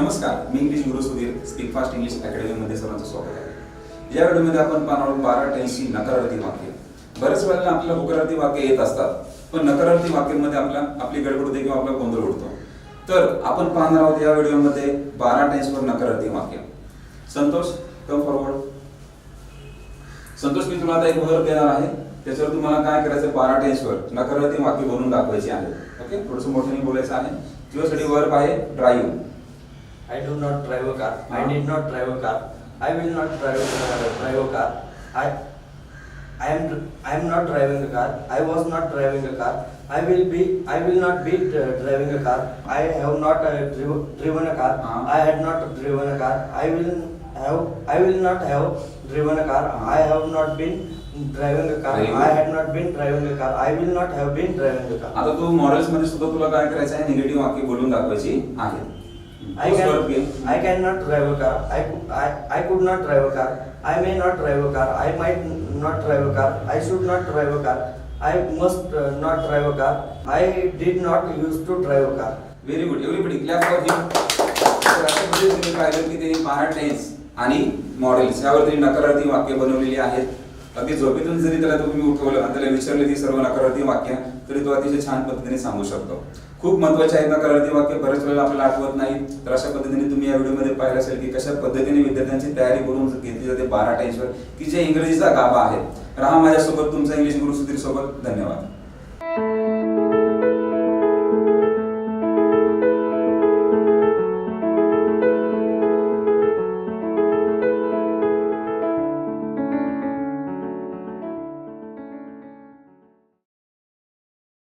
नमस्कार, मी इंग्लिश गुरु सुधीर स्पीकफास्ट इंग्लिश अकॅडमीमध्ये सर्वांचं स्वागत आहे। या व्हिडिओमध्ये आपण पाहणार आहोत 12 टेन्सची नकारार्थी वाक्ये। बरेच वेळेला आपल्याला होकारार्थी वाक्य येत असतात, पण नकारार्थी वाक्यांमध्ये आपली गडबड होते किंवा आपला गोंधळ उडतो। तर आपण पाहणार आहोत या व्हिडिओमध्ये 12 टेन्सवर नकारार्थी वाक्य। Santosh, come forward. संतोष, मी तुला आता एक वर्ब देणार आहे, त्याच्यावर तुम्हाला काय करायचं, 12 टेन्सवर नकारार्थी वाक्य बनवून दाखवायची आहे। ओके, थोडंसं मोठ्याने बोलायचं आहे। तुझ्यासाठी वर्ब आहे drive. I do not drive a car. I did not drive a car. I will not drive a car. I am not driving a car. I was not driving a car. I will not be driving a car. I have not driven a car. I had not driven a car. I will not have driven a car. I have not been driving a car. I had not been driving a car. I will not have been driving a car. आता तू models मध्ये सुद्धा तुला काय करायचं आहे, negative वाक्य बोलून दाखवायची आहे। I cannot drive a car. I could not drive a car. I may not drive a car. I might not drive a car. I should not drive a car. I must not drive a car. I did not used to drive a car. Very good. Everybody clap for him. तर अशा पद्धतीने तुम्ही पाहिलं की त्यांनी 12 tense आणि models यावर त्यांनी नकारार्थी वाक्य बनवलेली आहेत। अगदी झोपेतून जरी त्याला तुम्ही उठवलं आणि त्याला विचारले ती सर्व नकारार्थी वाक्य, तरी तो अतिशय छान पद्धतीने सांगू शकतो। खूप महत्त्वाचे आहेत नकारार्थी वाक्य, बरेच वेळेला आपल्याला आठवत नाही। तर अशा पद्धतीने तुम्ही या व्हिडिओमध्ये पाहिलं असेल की कशा पद्धतीने विद्यार्थ्यांची तयारी करून घेतली जाते 12 टेन्सवर, की जे इंग्रजीचा गाभा आहे। राहा माझ्यासोबत, तुमचा इंग्लिश गुरु सुधीर सोबत। धन्यवाद।